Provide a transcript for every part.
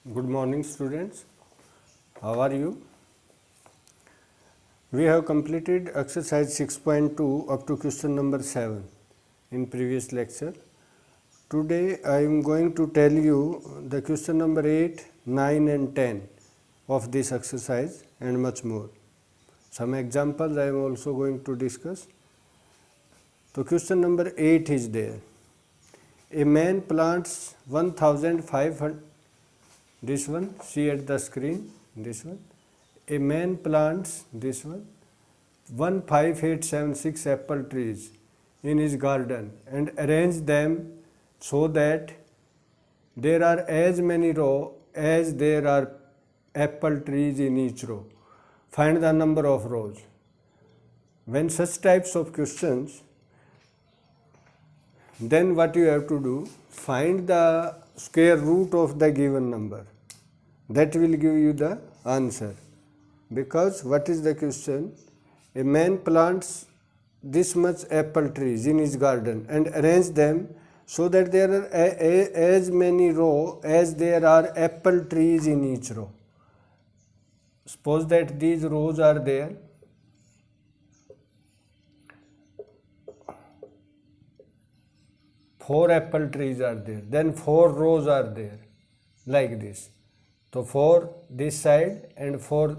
Good morning, students. How are you? We have completed exercise 6.2 up to question number 7 in previous lecture. Today I am going to tell you the question number 8, 9 and 10 of this exercise and much more. Some examples I am also going to discuss. So question number 8 is there. A man plants 1500, this one, see at the screen, this one. A man plants, this one, 15876 apple trees in his garden and arrange them so that there are as many rows as there are apple trees in each row. Find the number of rows. When such types of questions, then what you have to do, find the square root of the given number. That will give you the answer. Because what is the question? A man plants this much apple trees in his garden and arrange them so that there are as many rows as there are apple trees in each row. Suppose that these rows are there. Four apple trees are there, then 4 rows are there, like this. So 4 this side and 4,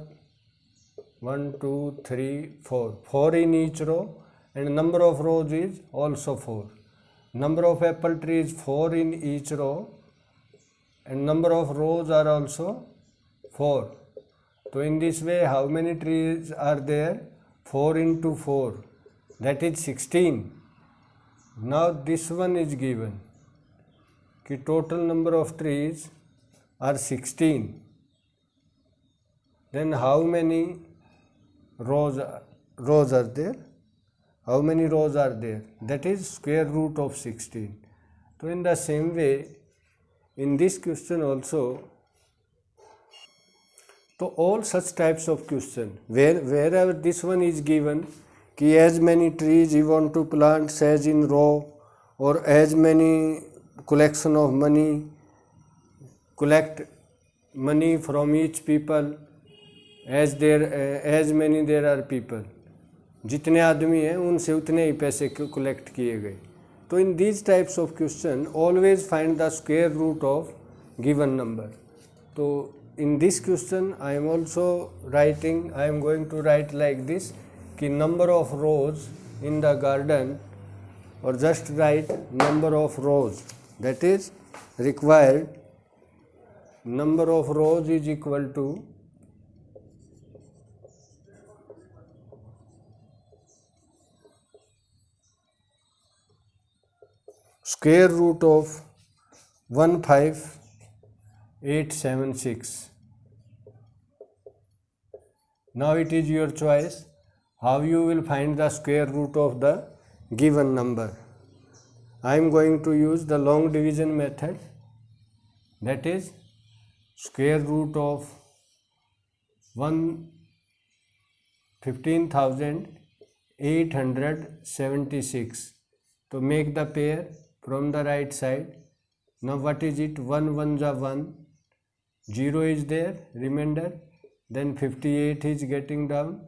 1, 2, 3, 4. 4 in each row and number of rows is also 4. Number of apple trees 4 in each row and number of rows are also 4. So in this way, how many trees are there? 4 into 4, that is 16. Now this one is given, कि total number of trees are 16. Then how many rows are there? How many rows are there? That is square root of 16. So in the same way, in this question also, so all such types of question, wherever this one is given, कि as many trees you want to plant as in row, or as many collection of money, collect money from each people as many there are people, जितने आदमी हैं उनसे उतने ही पैसे collect किए गए. तो in these types of question always find the square root of given number. So in this question I am going to write like this, कि number of rows in the garden, or just write number of rows, that is required number of rows is equal to square root of 15876. Now it is your choice how you will find the square root of the given number. I am going to use the long division method, that is square root of 15,876. to make the pair from the right side. Now what is it? 1 1 is 1, 0 is there, remainder, then 58 is getting down.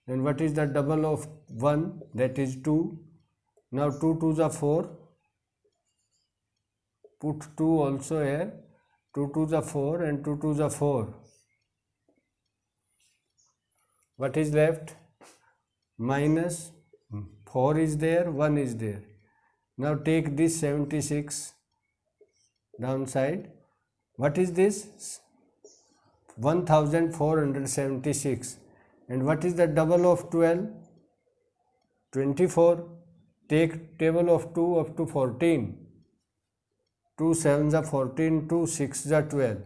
Then what is the double of 1? That is 2. Now 2 2s are 4. Put 2 also here. 2 2s are 4 and 2 2s are 4. What is left? Minus 4 is there, 1 is there. Now take this 76 downside. What is this? 1476. And what is the double of 12? 24. Take table of 2 up to 14. 2 7s are 14, 2 6s are 12.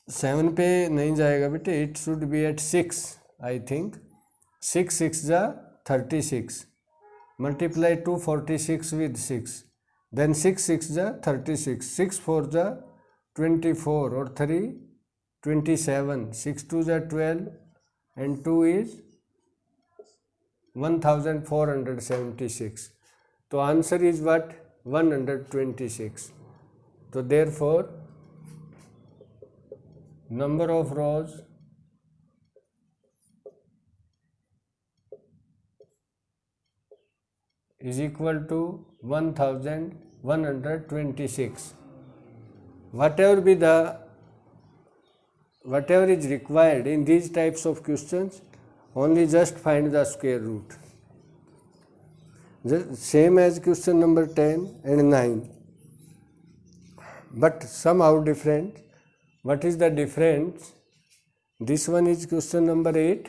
7 पे नहीं जाएगा बेटे, it should be at 6, I think. 6 6s are 36. Multiply 246 with 6. Then 6 6s are 36. 6 4s are 24 or 3 27. 6 2s are 12 and 2 is 1476. So, answer is what? 126. So, therefore, number of rows is equal to 1126. Whatever is required in these types of questions, only just find the square root. Same as question number 10 and 9, but somehow different. What is the difference? This one is question number 8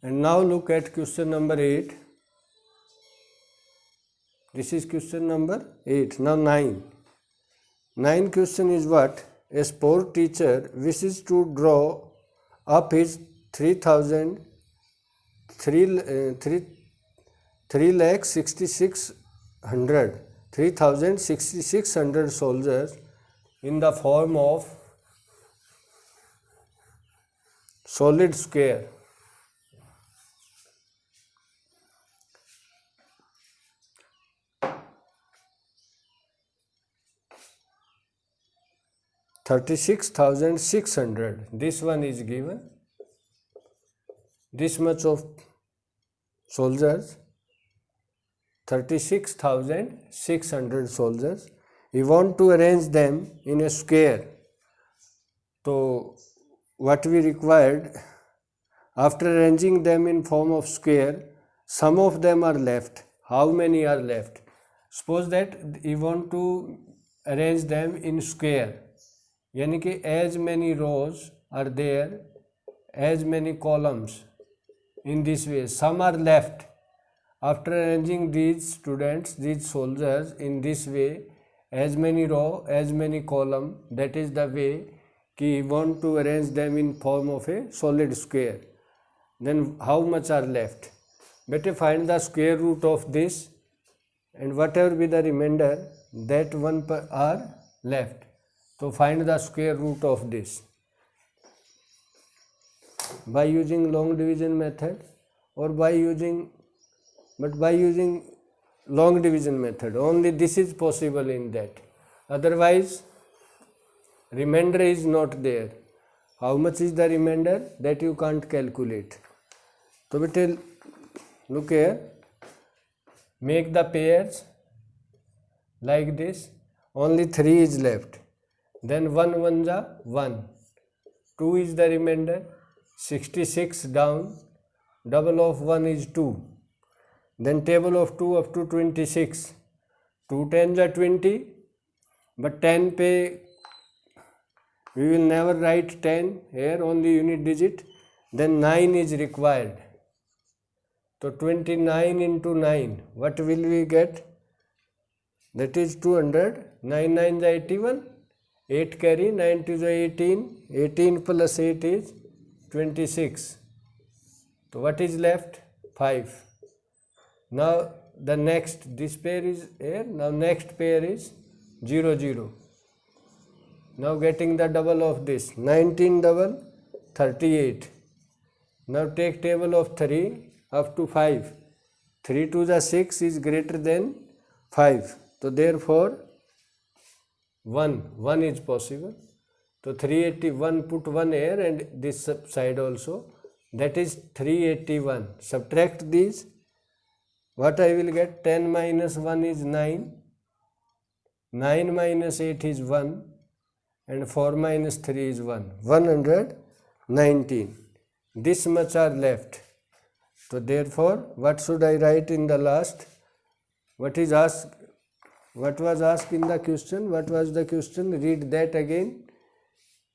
and now look at question number 8. This is question number 8. Now 9. 9 question is what? A sport teacher wishes to draw up his 3,600 soldiers in the form of solid square. $36,600. This one is given. This much of soldiers, 36,600 soldiers. We want to arrange them in a square. So what we required, after arranging them in form of square, some of them are left. How many are left? Suppose that we want to arrange them in square. यानी कि as many rows are there, as many columns in this way. Some are left. After arranging these students, these soldiers in this way, as many row, as many column, that is the way कि want to arrange them in form of a solid square. Then how much are left? Better find the square root of this, and whatever be the remainder, that one are left. So find the square root of this by using long division method or by using long division method. Only this is possible in that. Otherwise, remainder is not there. How much is the remainder? That you can't calculate. So beta, look here. Make the pairs like this. Only 3 is left. Then 1 1 ja 1. 2 is the remainder. 66 down. Double of 1 is 2. Then table of 2 up to 26. 2 10 ja 20. But 10 pe we will never write 10 here, only unit digit. Then 9 is required. So 29 into 9. What will we get? That is 200. 9 9 is 81. 8 carry. 9 2 is 18. 18 plus 8 is 26. So what is left? 5. Now the next, this pair is here. Now next pair is 0 0. Now getting the double of this. 19 double 38. Now take table of 3 up to 5. 3 to the 6 is greater than 5. So therefore 1 is possible. So 381, put 1 here and this side also. That is 381. Subtract these. What I will get? 10 minus 1 is 9. 9 minus 8 is 1. And 4 minus 3 is 1. 119. This much are left. So therefore, what should I write in the last? What is asked? What was asked in the question? What was the question? Read that again.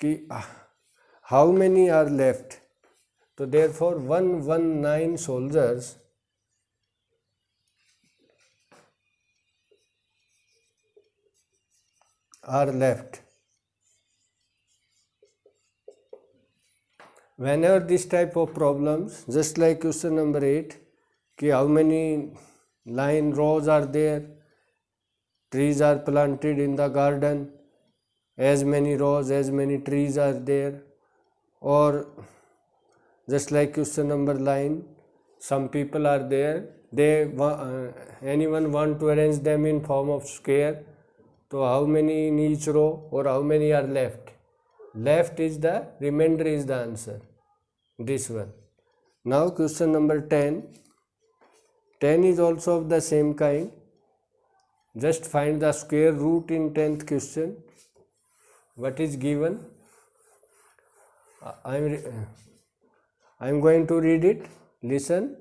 Ki, how many are left? So therefore, 119 soldiers are left. Whenever this type of problems, just like question number 8, कि how many line rows are there, trees are planted in the garden, as many rows, as many trees are there, or just like question number 9, some people are there, they anyone want to arrange them in form of square, तो how many in each row or how many are left? Left is the remainder is the answer, this one. Now question number 10. 10 is also of the same kind. Just find the square root in 10th question. What is given? I am going to read it. Listen.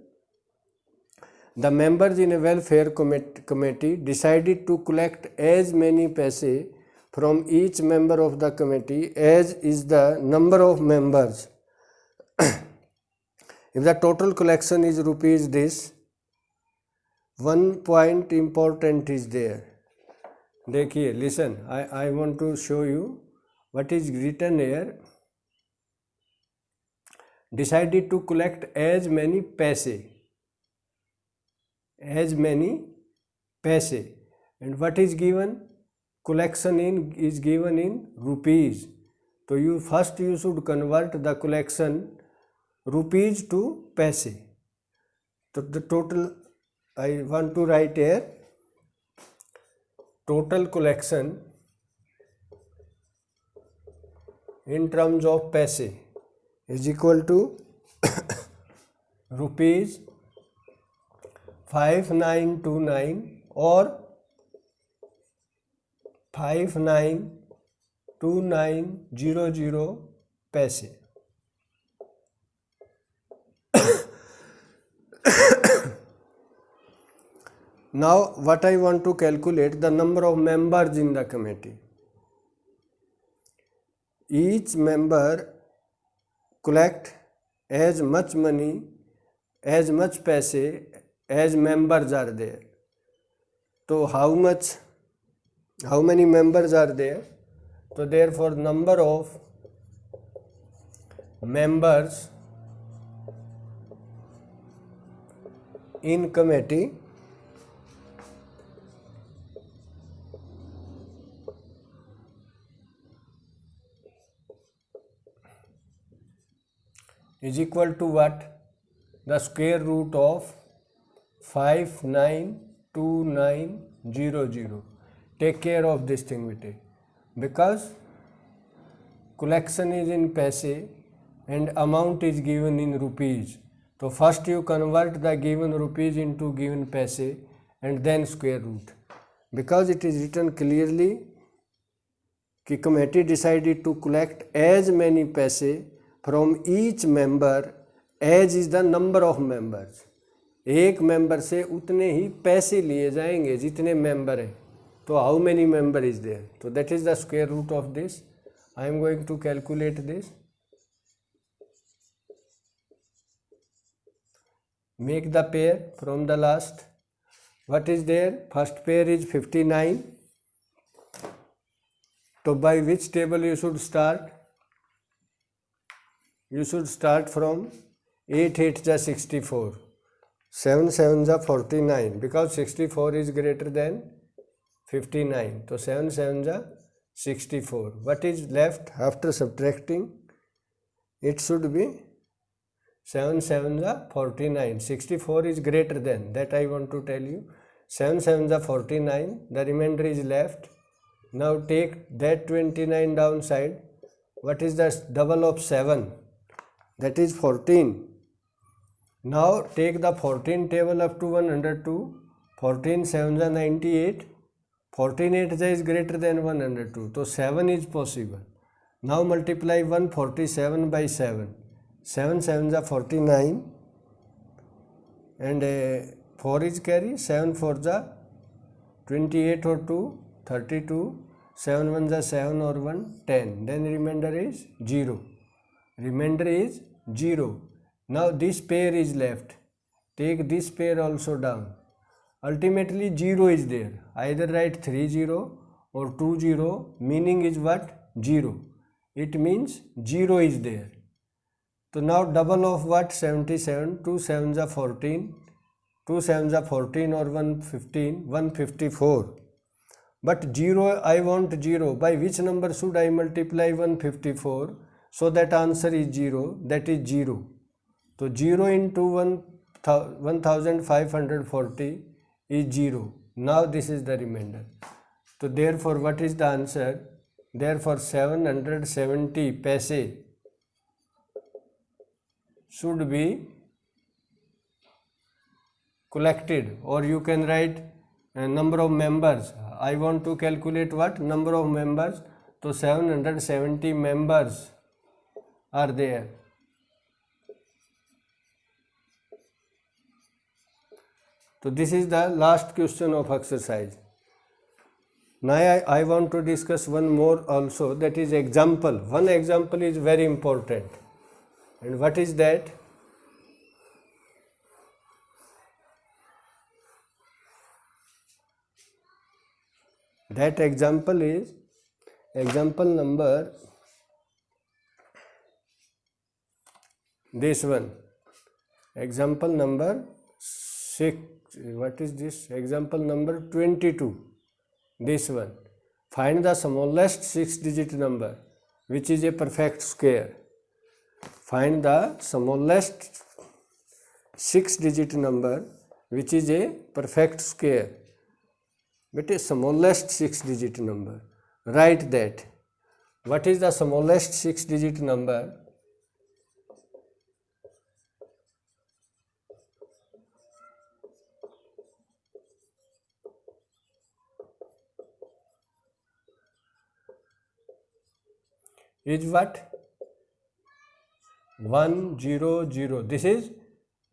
The members in a welfare committee decided to collect as many paise from each member of the committee as is the number of members. If the total collection is rupees this, one point important is there. देखिए, listen, I want to show you what is written here. Decided to collect as many paise, and what is given? Collection is given in rupees. So you should convert the collection rupees to paise. So the total, I want to write here, total collection in terms of paise is equal to rupees 5929 or 592900 paise. Now what I want to calculate, the number of members in the committee. Each member collect as much money, as much paise as members are there. So how many members are there? So therefore number of members in committee is equal to what? The square root of 592900. Take care of this thing, bete, because collection is in paise and amount is given in rupees. So first you convert the given rupees into given paise and then square root, because it is written clearly कि committee decided to collect as many paise from each member as is the number of members. एक member से उतने ही पैसे लिए जाएंगे जितने member हैं. तो how many member is there? So that is the square root of this. I am going to calculate this. Make the pair from the last. What is there? First pair is 59. So by which table you should start? You should start from 8 8 ja 64, 7 7 ja 49, because 64 is greater than 59. So 7 7 ja 64. What is left after subtracting? It should be 7 7 ja 49. 64 is greater than, that I want to tell you. 7 7 ja 49. The remainder is left. Now take that 29 downside. What is the double of 7? That is 14. Now take the 14 table up to 102. 14 7 ja 98. 14 8 ja is greater than 102. So 7 is possible. Now multiply 147 by 7. 7 7 ja 49. And 4 is carry. 7 4 ja 28 or 2, 32. 7 1 ja 7 or 1, 10. Then remainder is 0. Remainder is 0. Now this pair is left. Take this pair also down. Ultimately 0 is there. Either write 3 0 or 2 0. Meaning is what? 0. It means 0 is there. So now double of what? 77. 2 7 ja 14. 2 7 ja 14 or 115. 154. But 0, I want 0. By which number should I multiply 154? So that answer is 0. That is 0. So 0 into 1540 is 0. Now this is the remainder. तो therefore what is the answer? Therefore 770 पैसे should be collected, or you can write number of members. I want to calculate what? Number of members. तो 770 members are there. So this is the last question of exercise. Now I want to discuss one more also, that is example. One example is very important. And what is that? That example is example number this one. Example number 6. What is this? Example number 22. This one. Find the smallest 6-digit number which is a perfect square. Find the smallest 6-digit number which is a perfect square. But a smallest 6-digit number. Write that. What is the smallest 6-digit number? Is what? 100. This is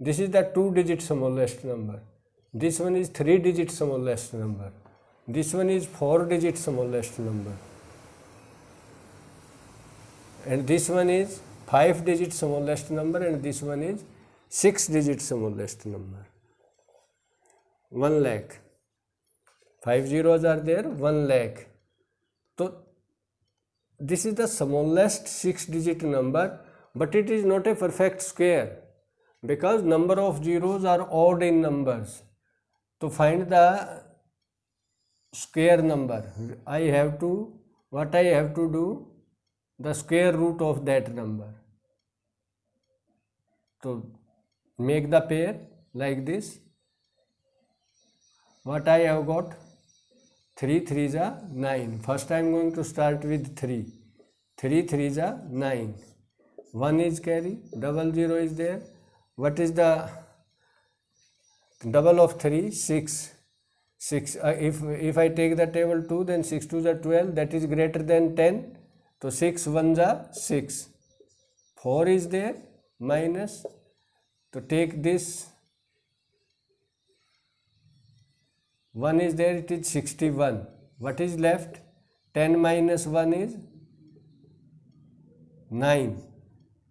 the 2-digit smallest number. This one is 3-digit smallest number. This one is 4-digit smallest number. And this one is 5-digit smallest number, and this one is 6-digit smallest number. 1 lakh. 5 zeros are there, 1 lakh. So this is the smallest 6-digit number, but it is not a perfect square because number of zeros are odd in numbers. To find the square number, what I have to do, the square root of that number. So make the pair like this. What I have got? 3 3s are 9. First I am going to start with 3. 3 3s are 9. 1 is carry, 00 is there. What is the double of 3? 6. 6. If I take the table 2, then 6 2s are 12. That is greater than 10. So 6 1s are 6. 4 is there, minus. So take this. 1 is there, it is 61. What is left? 10 minus 1 is 9.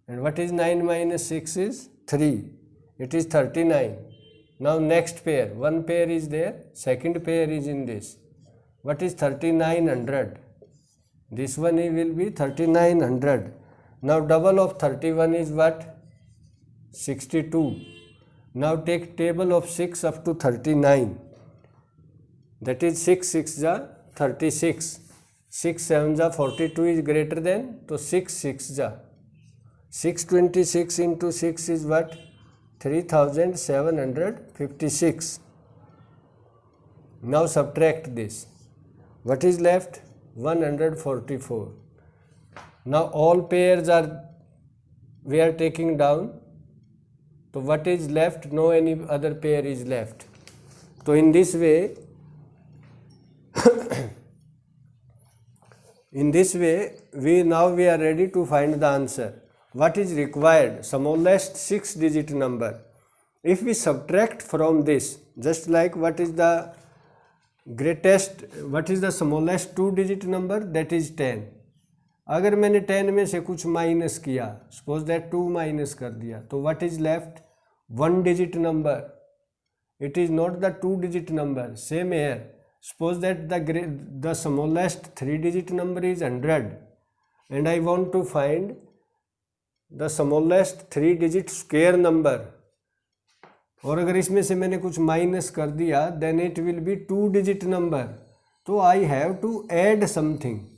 And what is 9 minus 6 is 3. It is 39. Now next pair. One pair is there. Second pair is in this. What is 3900? This one will be 3900. Now double of 31 is what? 62. Now take table of 6 up to 39. That is 6 6s are 36. 6 7s are 42 is greater than, so 6 6s are. 626 into 6 is what? 3756. Now subtract this. What is left? 144. Now all pairs we are taking down. So what is left? No any other pair is left. So in this way, we are ready to find the answer. What is required? Smallest 6-digit number. If we subtract from this, just like what is the smallest 2-digit number? That is 10. अगर मैंने 10 में से कुछ minus किया, suppose that 2 minus कर दिया, तो what is left? 1-digit number. It is not the 2-digit number. Same here. Suppose that the smallest 3-digit number is 100, and I want to find the smallest 3-digit square number. और अगर इसमें से मैंने कुछ minus कर दिया, then it will be 2-digit number. तो I have to add something.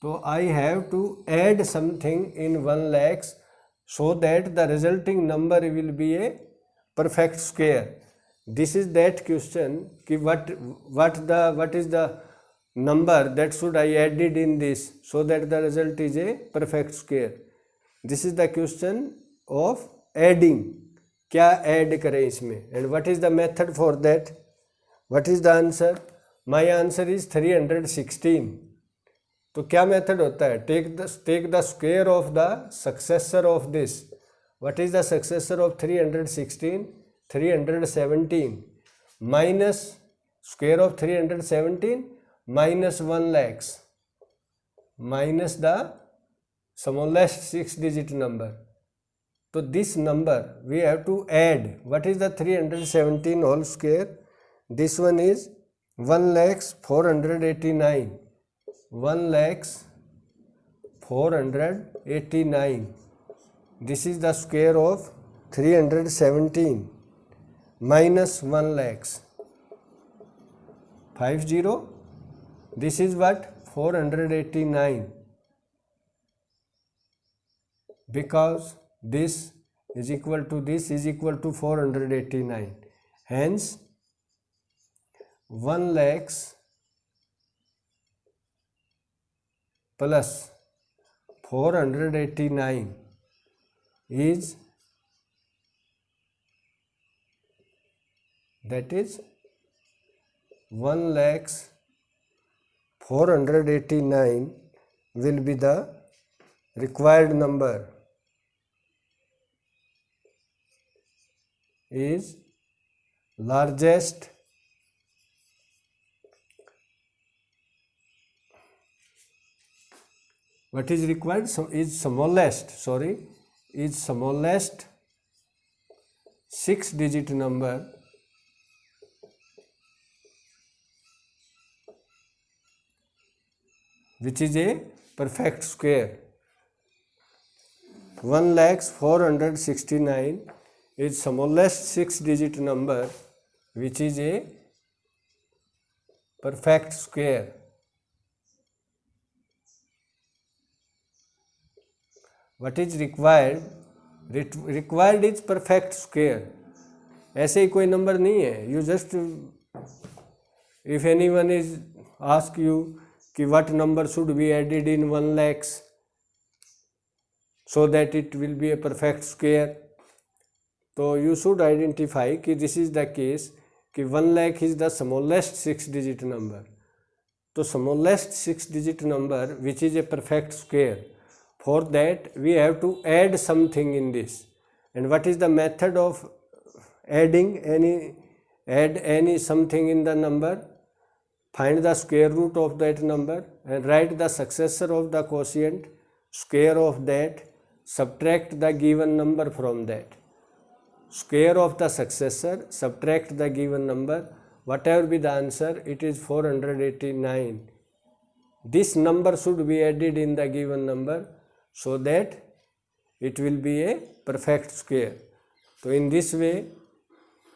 So I have to add something in 1 lakh so that the resulting number will be a perfect square. This is that question कि what is the number that should I added in this so that the result is a perfect square. This is the question of adding. क्या add करें इसमें, and what is the method for that? What is the answer? My answer is 316. तो क्या method होता है? take the square of the successor of this. What is the successor of 316? 317 minus square of 317 minus 1 lakhs minus the smallest 6-digit number. So this number we have to add. What is the 317 whole square? This one is 1,489. 1,489. This is the square of 317 minus 1 lakhs. 50. This is what? 489. Because this is equal to this is equal to 489. Hence 1 lakhs plus 489 is, that is 1 lakhs 489 will be the required number, is largest what is required is smallest 6-digit number which is a perfect square. 1,469 is smallest 6-digit number which is a perfect square. What is required? Required is perfect square. ऐसे ही कोई number नहीं है. You just, if anyone is ask you कि what number should be added in 1 lakhs so that it will be a perfect square, तो you should identify कि this is the case कि 1 lakh is the smallest 6-digit number. तो smallest 6-digit number which is a perfect square. For that we have to add something in this. And what is the method of adding any something in the number? Find the square root of that number and write the successor of the quotient, square of that, subtract the given number from that. Square of the successor, subtract the given number, whatever be the answer, it is 489. This number should be added in the given number so that it will be a perfect square. So in this way,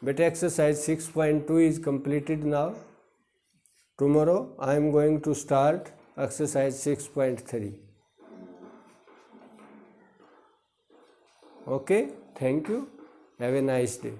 beta exercise 6.2 is completed now. Tomorrow I am going to start exercise 6.3. Okay, thank you. Have a nice day.